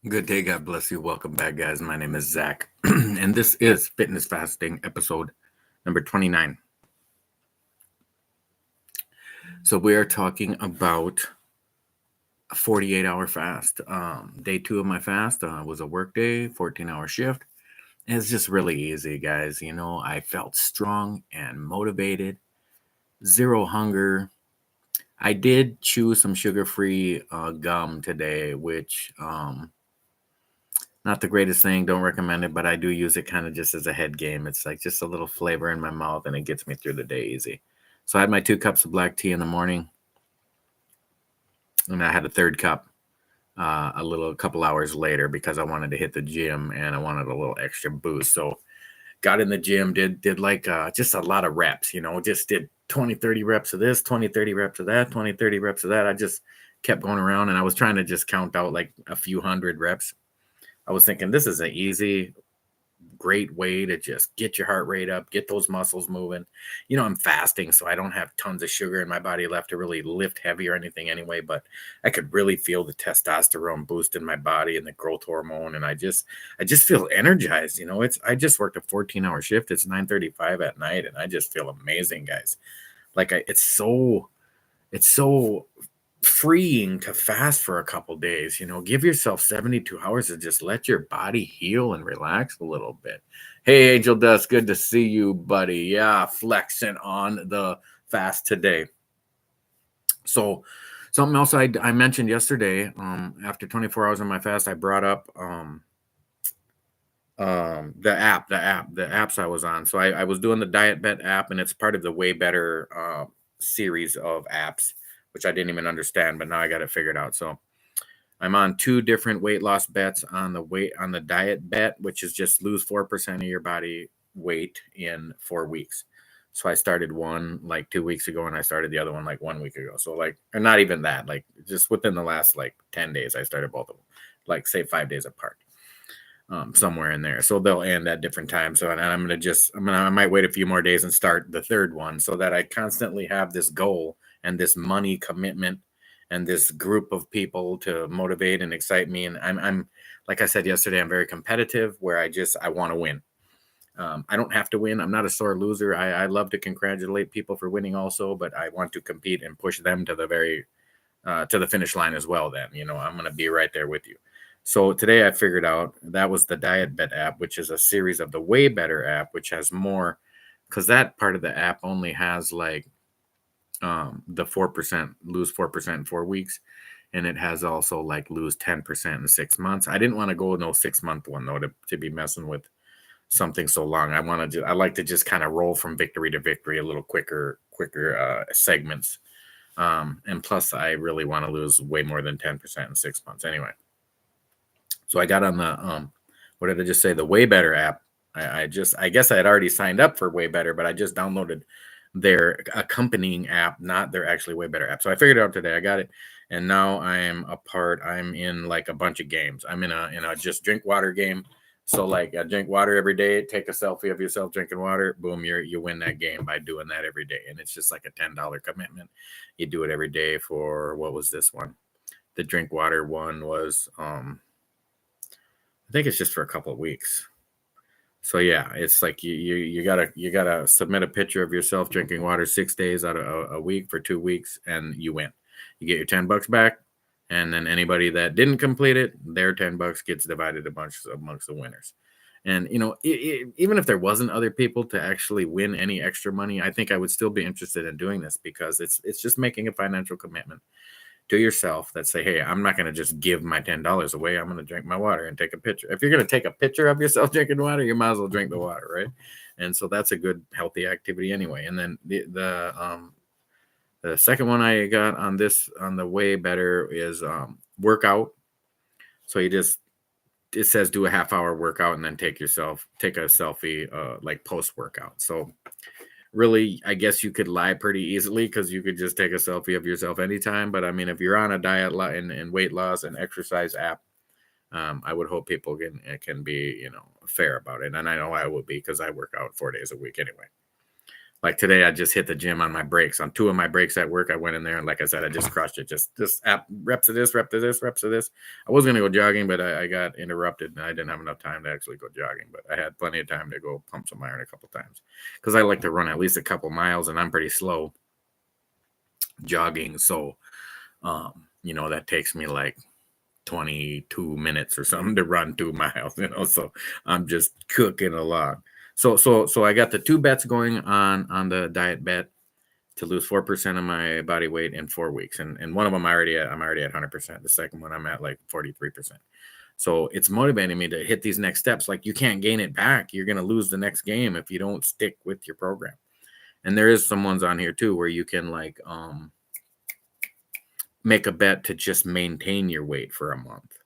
Good day. God bless you. Welcome back, guys. My name is Zach, and this is Fitness Fasting episode number 29. So, we are talking about a 48-hour fast. Day two of my fast was a work day, 14-hour shift. And it's just really easy, guys. I felt strong and motivated, zero hunger. I did chew some sugar free gum today, which not the greatest thing. Don't recommend it, but I do use it kind of just as a head game. It's like just a little flavor in my mouth, and it gets me through the day easy. So I had my 2 cups of black tea in the morning, and I had a third cup a couple hours later because I wanted to hit the gym and I wanted a little extra boost. So got in the gym, did like just a lot of reps. Just did 20, 30 reps of this, 20, 30 reps of that, 20, 30 reps of that. I just kept going around, and I was trying to just count out like a few hundred reps. I was thinking this is an easy, great way to just get your heart rate up, get those muscles moving. I'm fasting, so I don't have tons of sugar in my body left to really lift heavy or anything anyway, but I could really feel the testosterone boost in my body and the growth hormone, and I just feel energized. I just worked a 14-hour shift. It's 9:35 at night, and I just feel amazing, guys. It's so freeing to fast for a couple days. Give yourself 72 hours to just let your body heal and relax a little bit. Hey, Angel Dust, good to see you, buddy. Yeah, flexing on the fast today. So something else I mentioned yesterday, after 24 hours on my fast, I brought up the apps I was on. So I was doing the Diet Bet app, and it's part of the Way Better series of apps, which I didn't even understand, but now I got it figured out. So I'm on 2 different weight loss bets on the Diet Bet, which is just lose 4% of your body weight in 4 weeks. So I started one like 2 weeks ago, and I started the other one like 1 week ago. So or not even that, like just within the last like 10 days, I started both of them, like say 5 days apart, somewhere in there. So they'll end at different times. So and I might wait a few more days and start the third one so that I constantly have this goal and this money commitment and this group of people to motivate and excite me. And I'm like I said yesterday, I'm very competitive where I want to win. I don't have to win. I'm not a sore loser. I love to congratulate people for winning also, but I want to compete and push them to the finish line as well. Then, I'm going to be right there with you. So today I figured out that was the Diet Bet app, which is a series of the Way Better app, which has more, because that part of the app only has like the 4%, lose 4% in 4 weeks. And it has also like lose 10% in 6 months. I didn't want to go no 6 month one though, to be messing with something so long. I like to just kind of roll from victory to victory a little quicker segments. And plus I really want to lose way more than 10% in 6 months anyway. So I got on the what did I just say? The Way Better app. I guess I had already signed up for Way Better, but I just downloaded their accompanying app, not their actually Way Better app. So I figured it out today. I got it, and now I'm in like a bunch of games. I'm in a just drink water game. So like I drink water every day, take a selfie of yourself drinking water, boom, you win that game by doing that every day. And it's just like a $10 commitment. You do it every day for what was this one? The drink water one was I think it's just for a couple of weeks. So yeah, it's like you gotta submit a picture of yourself drinking water 6 days out of a week for 2 weeks, and you win. You get your $10 back, and then anybody that didn't complete it, their $10 gets divided amongst the winners. And even if there wasn't other people to actually win any extra money, I think I would still be interested in doing this because it's just making a financial commitment to yourself that say, hey, I'm not going to just give my $10 away. I'm going to drink my water and take a picture. If you're going to take a picture of yourself drinking water, you might as well drink the water, right? And so that's a good healthy activity anyway. And then the second one I got on the Way Better is workout. So it says do a half-hour workout and then take a selfie like post workout. So really, I guess you could lie pretty easily because you could just take a selfie of yourself anytime. But I mean, if you're on a diet and weight loss and exercise app, I would hope people can be fair about it. And I know I would be because I work out 4 days a week anyway. Like today, I just hit the gym on my breaks. On 2 of my breaks at work, I went in there and, like I said, I just crushed it. Just reps of this, reps of this, reps of this. I was gonna go jogging, but I got interrupted and I didn't have enough time to actually go jogging. But I had plenty of time to go pump some iron a couple times because I like to run at least a couple miles, and I'm pretty slow jogging. So, that takes me like 22 minutes or something to run 2 miles. So I'm just cooking along. So I got the 2 bets going on the diet bet to lose 4% of my body weight in 4 weeks. And one of them I'm already at 100%. The second one I'm at like 43%. So it's motivating me to hit these next steps. Like, you can't gain it back. You're going to lose the next game if you don't stick with your program. And there is some ones on here too where you can like make a bet to just maintain your weight for a month,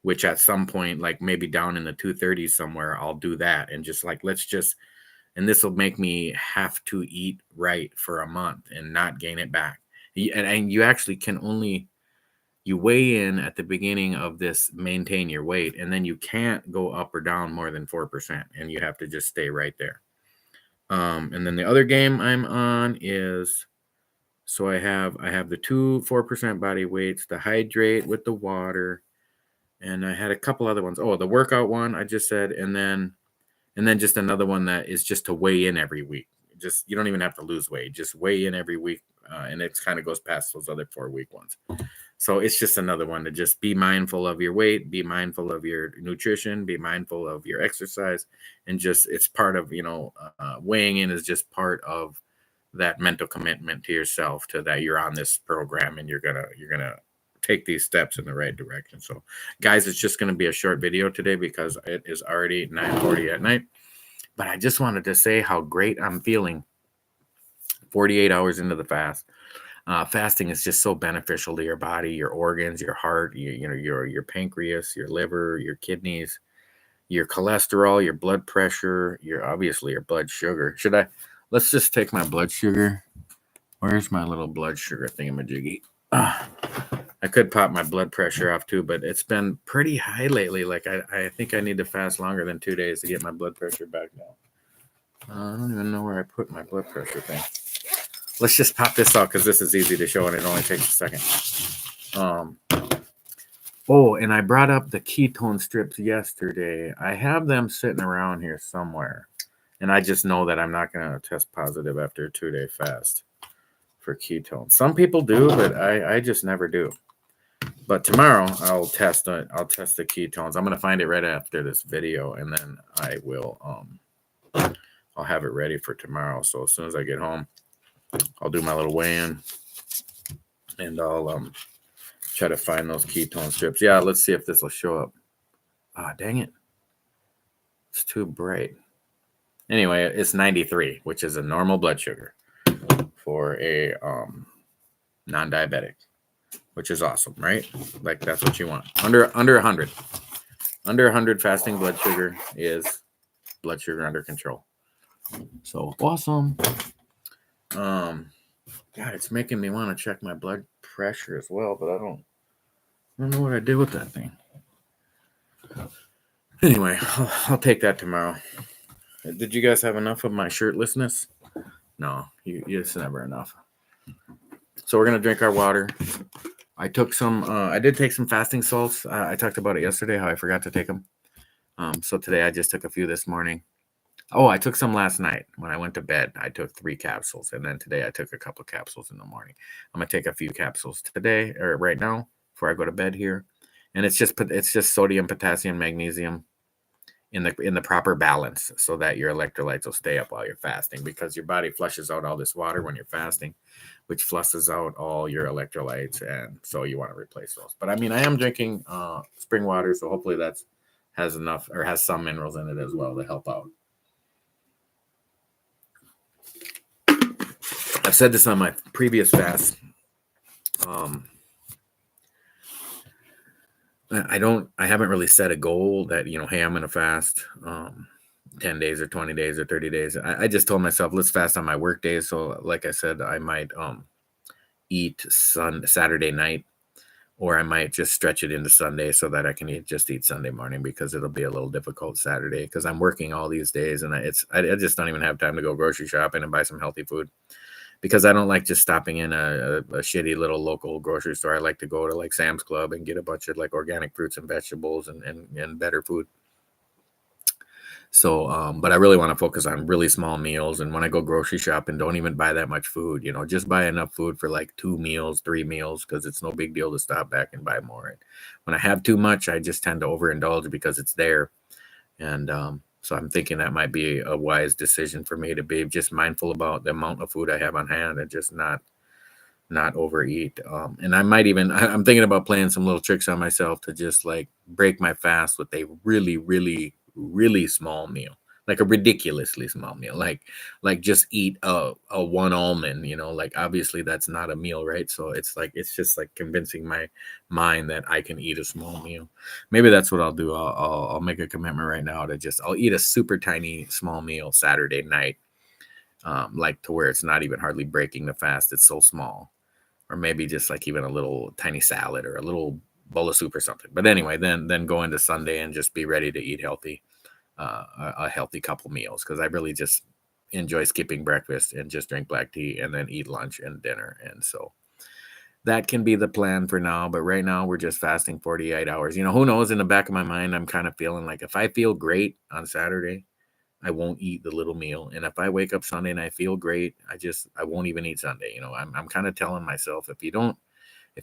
which at some point, like maybe down in the 230s somewhere, I'll do that. And just like, and this will make me have to eat right for a month and not gain it back. And you actually can you weigh in at the beginning of this, maintain your weight, and then you can't go up or down more than 4%. And you have to just stay right there. And then the other game I'm on is, so I have the 2 4% body weights, the hydrate with the water, and I had a couple other ones. Oh, the workout one I just said, and then just another one that is just to weigh in every week. Just, you don't even have to lose weight, just weigh in every week, and it kind of goes past those other 4-week ones. So it's just another one to just be mindful of your weight, be mindful of your nutrition, be mindful of your exercise, and just, it's part of, weighing in is just part of that mental commitment to yourself, to that you're on this program and you're gonna take these steps in the right direction. So guys, it's just going to be a short video today because it is already 9:40 at night, but I just wanted to say how great I'm feeling 48 hours into the fast. Fasting is just so beneficial to your body, your organs, your heart, your pancreas, your liver, your kidneys, your cholesterol, your blood pressure, obviously your blood sugar. Let's just take my blood sugar. Where's my little blood sugar thingamajiggy? I could pop my blood pressure off too, but it's been pretty high lately. Like, I think I need to fast longer than 2 days to get my blood pressure back down. I don't even know where I put my blood pressure thing. Let's just pop this out because this is easy to show and it only takes a second. Oh, and I brought up the ketone strips yesterday. I have them sitting around here somewhere. And I just know that I'm not going to test positive after a 2-day fast for ketones. Some people do, but I just never do. But tomorrow I'll test it. I'll test the ketones. I'm going to find it right after this video, and then I will I'll have it ready for tomorrow. So as soon as I get home, I'll do my little weigh-in, and I'll try to find those ketone strips. Yeah, let's see if this will show up. Ah, dang it. It's too bright. Anyway, it's 93, which is a normal blood sugar for a non-diabetic, which is awesome, right? Like, that's what you want. Under 100. Under 100 fasting blood sugar is blood sugar under control. So awesome. God, it's making me want to check my blood pressure as well, but I don't know what I did with that thing. Anyway, I'll take that tomorrow. Did you guys have enough of my shirtlessness? No, it's never enough. So we're going to drink our water. I did take some fasting salts. I talked about it yesterday, how I forgot to take them. So today I just took a few this morning. Oh, I took some last night when I went to bed. I took 3 capsules, and then today I took a couple capsules in the morning. I'm going to take a few capsules today, or right now, before I go to bed here. And it's just sodium, potassium, magnesium in the proper balance, so that your electrolytes will stay up while you're fasting, because your body flushes out all this water when you're fasting, which flushes out all your electrolytes, and so you want to replace those. But I mean, I am drinking spring water, so hopefully that has enough, or has some minerals in it as well, to help out. I've said this on my previous fast. I haven't really set a goal that, hey, I'm going to fast 10 days or 20 days or 30 days. I just told myself, let's fast on my work days. So like I said, I might eat Saturday night, or I might just stretch it into Sunday so that I can eat Sunday morning because it'll be a little difficult Saturday because I'm working all these days and I just don't even have time to go grocery shopping and buy some healthy food because I don't like just stopping in a shitty little local grocery store. I like to go to like Sam's Club and get a bunch of like organic fruits and vegetables and better food. So, but I really want to focus on really small meals. And when I go grocery shopping, don't even buy that much food. Just buy enough food for like 2 meals, 3 meals, because it's no big deal to stop back and buy more. And when I have too much, I just tend to overindulge because it's there. And so I'm thinking that might be a wise decision for me to be just mindful about the amount of food I have on hand and just not overeat. And I might even I'm thinking about playing some little tricks on myself to just like break my fast with a really, really, really small meal, like a ridiculously small meal, like just eat a one almond. Like obviously that's not a meal, right? So it's just like convincing my mind that I can eat a small meal. Maybe that's what I'll do. I'll make a commitment right now to just I'll eat a super tiny small meal Saturday night, like to where it's not even hardly breaking the fast. It's so small, or maybe just like even a little tiny salad or a little bowl of soup or something. But anyway, then go into Sunday and just be ready to eat healthy, a healthy couple meals because I really just enjoy skipping breakfast and just drink black tea and then eat lunch and dinner. And so that can be the plan for now. But right now we're just fasting 48 hours. Who knows? In the back of my mind, I'm kind of feeling like if I feel great on Saturday, I won't eat the little meal. And if I wake up Sunday and I feel great, I won't even eat Sunday. I'm kind of telling myself if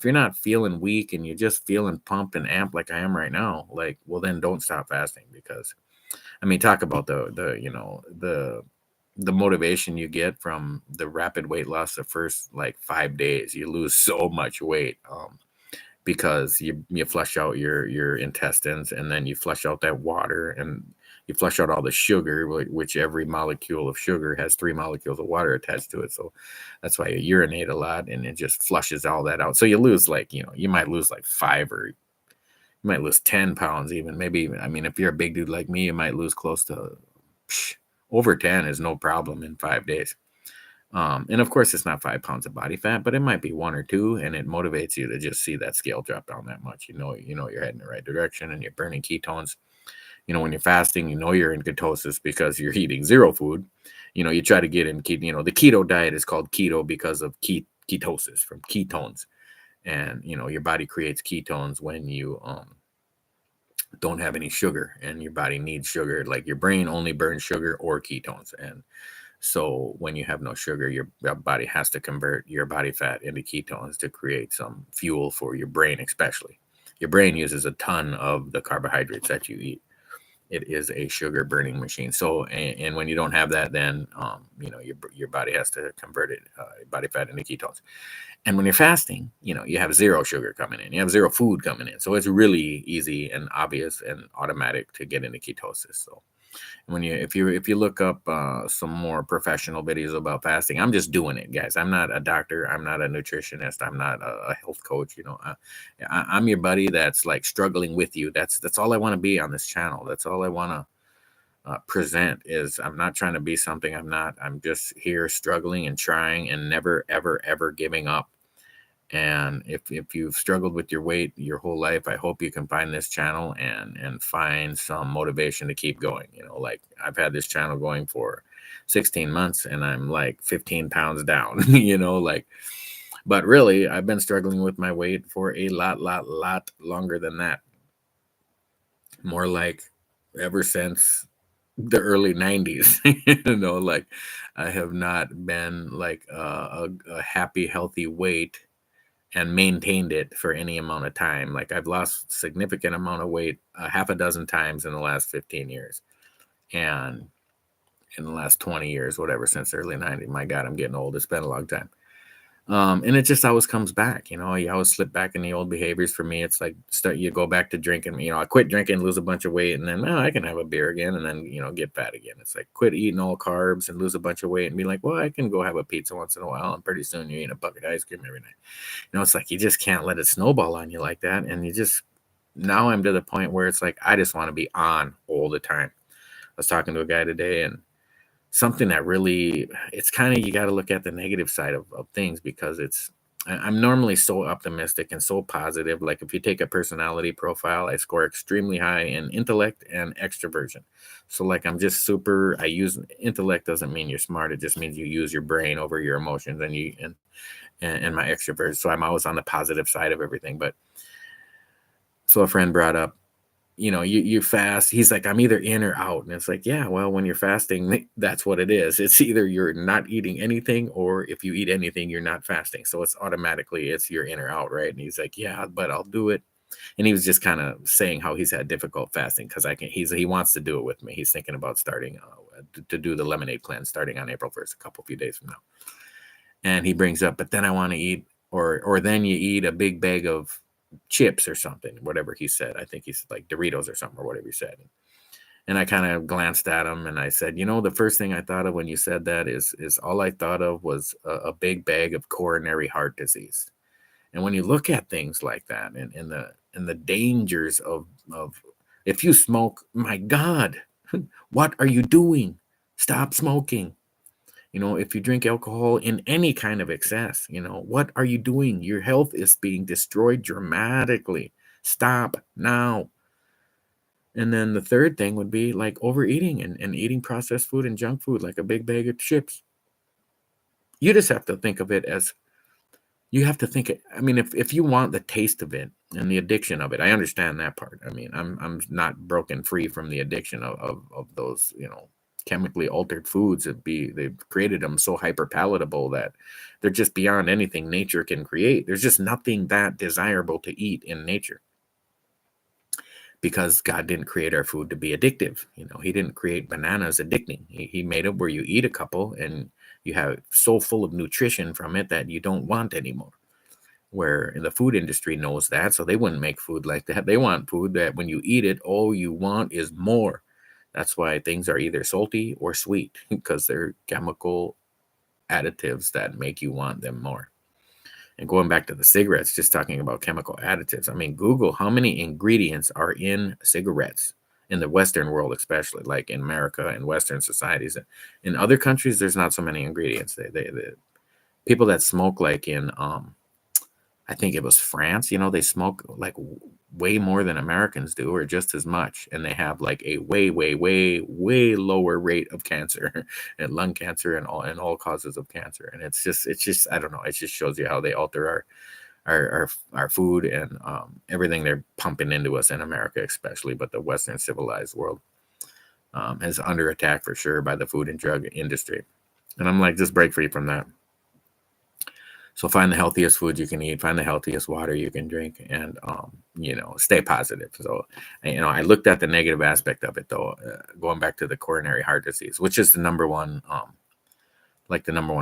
you're not feeling weak and you're just feeling pumped and amped like I am right now, like, well, then don't stop fasting because I mean, talk about the motivation you get from the rapid weight loss the first like 5 days. You lose so much weight. Because you flush out your intestines and then you flush out that water and you flush out all the sugar, which every molecule of sugar has 3 molecules of water attached to it. So that's why you urinate a lot and it just flushes all that out. So you lose like, you might lose like 5 or you might lose 10 pounds even. Maybe even, I mean, if you're a big dude like me, you might lose close to over 10 is no problem in 5 days. And of course, it's not 5 pounds of body fat, but it might be 1 or 2, and it motivates you to just see that scale drop down that much. You're heading the right direction, and you're burning ketones. When you're fasting, you're in ketosis because you're eating zero food. You try to get in keto. The keto diet is called keto because of ketosis from ketones, and your body creates ketones when you don't have any sugar, and your body needs sugar. Like your brain only burns sugar or ketones, and so when you have no sugar, your body has to convert your body fat into ketones to create some fuel for your brain, especially. Your brain uses a ton of the carbohydrates that you eat. It is a sugar burning machine. So, and when you don't have that, then, your body has to convert it, body fat into ketones. And when you're fasting, you have zero sugar coming in, you have zero food coming in. So it's really easy and obvious and automatic to get into ketosis. So, if you look up some more professional videos about fasting, I'm just doing it, guys. I'm not a doctor, I'm not a nutritionist, I'm not a health coach. I'm your buddy that's like struggling with you. That's all I want to be on this channel. That's all I want to present. Is I'm not trying to be something I'm not. I'm just here struggling and trying and never ever ever giving up. And if you've struggled with your weight your whole life, I hope you can find this channel and find some motivation to keep going. Like I've had this channel going for 16 months and I'm like 15 pounds down, like, but really I've been struggling with my weight for a lot longer than that. More like ever since the early 90s. Like I have not been like a happy, healthy weight and maintained it for any amount of time. Like I've lost significant amount of weight a half a dozen times in the last 15 years. And in the last 20 years, whatever, since the early 90s. My God, I'm getting old. It's been a long time. And it just always comes back. You always slip back in the old behaviors. For me, it's like you go back to drinking. I quit drinking, lose a bunch of weight, and then I can have a beer again, and then get fat again. It's like quit eating all carbs and lose a bunch of weight, and be like, well, I can go have a pizza once in a while, and pretty soon you're eating a bucket of ice cream every night. It's like you just can't let it snowball on you like that, and now I'm to the point where it's like I just want to be on all the time. I was talking to a guy today, and something that really, it's kind of, you got to look at the negative side of things because I'm normally so optimistic and so positive. Like if you take a personality profile, I score extremely high in intellect and extroversion. So like I'm just super. I use intellect doesn't mean you're smart. It just means you use your brain over your emotions and my extrovert. So I'm always on the positive side of everything. But so a friend brought up, you fast. He's like, I'm either in or out. And it's like, yeah, well, when you're fasting, that's what it is. It's either you're not eating anything, or if you eat anything, you're not fasting. So it's automatically it's you're in or out, right? And he's like, yeah, but I'll do it. And he was just kind of saying how he's had difficult fasting because he wants to do it with me. He's thinking about starting to do the lemonade cleanse starting on April 1st, few days from now. And he brings up, but then I want to eat, or then you eat a big bag of chips or something, whatever he said. I think he's like Doritos or something, or whatever he said. And I kind of glanced at him and I said, the first thing I thought of when you said that is all I thought of was a big bag of coronary heart disease. And when you look at things like that and the dangers of if you smoke, my God, what are you doing? Stop smoking. If you drink alcohol in any kind of excess, what are you doing? Your health is being destroyed dramatically. Stop now. And then the third thing would be like overeating and eating processed food and junk food, like a big bag of chips. You just have to think of it as I mean, if you want the taste of it and the addiction of it, I understand that part. I mean, I'm not broken free from the addiction of those, chemically altered foods. They've created them so hyper palatable that they're just beyond anything nature can create. There's just nothing that desirable to eat in nature, because God didn't create our food to be addictive. He didn't create bananas addicting. He made it where you eat a couple and you have so full of nutrition from it that you don't want anymore. Where in the food industry knows that, so they wouldn't make food like that. They want food that when you eat it, all you want is more. That's why things are either salty or sweet, because they're chemical additives that make you want them more. And going back to the cigarettes, just talking about chemical additives. I mean, Google how many ingredients are in cigarettes in the Western world, especially like in America and Western societies. In other countries, there's not so many ingredients. The people that smoke, like in I think it was France, they smoke like way more than Americans do, or just as much. And they have like a way, way, way, way lower rate of cancer and lung cancer and all causes of cancer. And it's just, I don't know. It just shows you how they alter our food and everything they're pumping into us in America, especially, but the Western civilized world is under attack for sure by the food and drug industry. And I'm like, just break free from that. So find the healthiest food you can eat, find the healthiest water you can drink, and stay positive. So I looked at the negative aspect of it though, going back to the coronary heart disease, which is the number one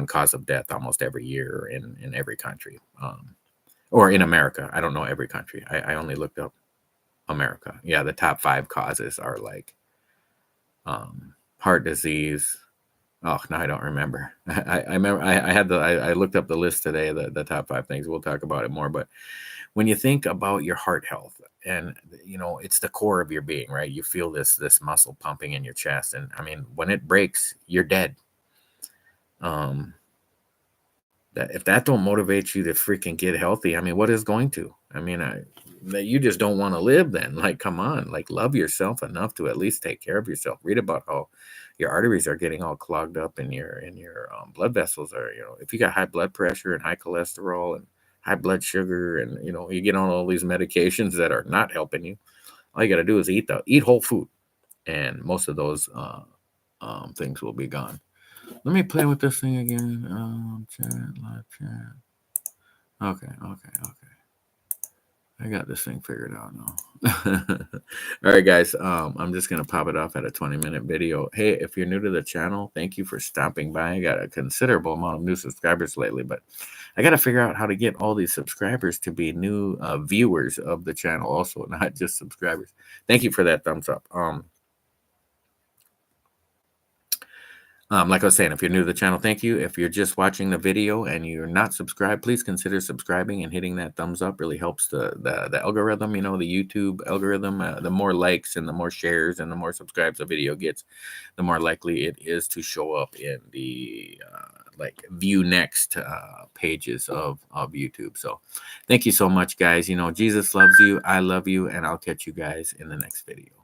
cause of death almost every year in every country, or in America. I don't know every country. I only looked up America. Yeah, the top 5 causes are like heart disease. Oh, no, I don't remember. I remember I looked up the list today, the top 5 things. We'll talk about it more. But when you think about your heart health, and it's the core of your being, right? You feel this muscle pumping in your chest, and I mean, when it breaks, you're dead. That if that don't motivate you to freaking get healthy, I mean, what is going to? I mean, you just don't want to live then. Like, come on, like love yourself enough to at least take care of yourself. Read about how your arteries are getting all clogged up and your blood vessels are, if you got high blood pressure and high cholesterol and high blood sugar and, you get on all these medications that are not helping you. All you got to do is eat whole food, and most of those things will be gone. Let me play with this thing again. Live chat. Okay. I got this thing figured out now. All right, guys. I'm just gonna pop it off at a 20-minute video. Hey, if you're new to the channel, thank you for stopping by. I got a considerable amount of new subscribers lately, but I got to figure out how to get all these subscribers to be new viewers of the channel, also, not just subscribers. Thank you for that thumbs up. Like I was saying, if you're new to the channel, thank you. If you're just watching the video and you're not subscribed, please consider subscribing and hitting that thumbs up. Really helps the algorithm, the YouTube algorithm. The more likes and the more shares and the more subscribes a video gets, the more likely it is to show up in the like view next pages of YouTube. So thank you so much, guys. Jesus loves you. I love you, and I'll catch you guys in the next video.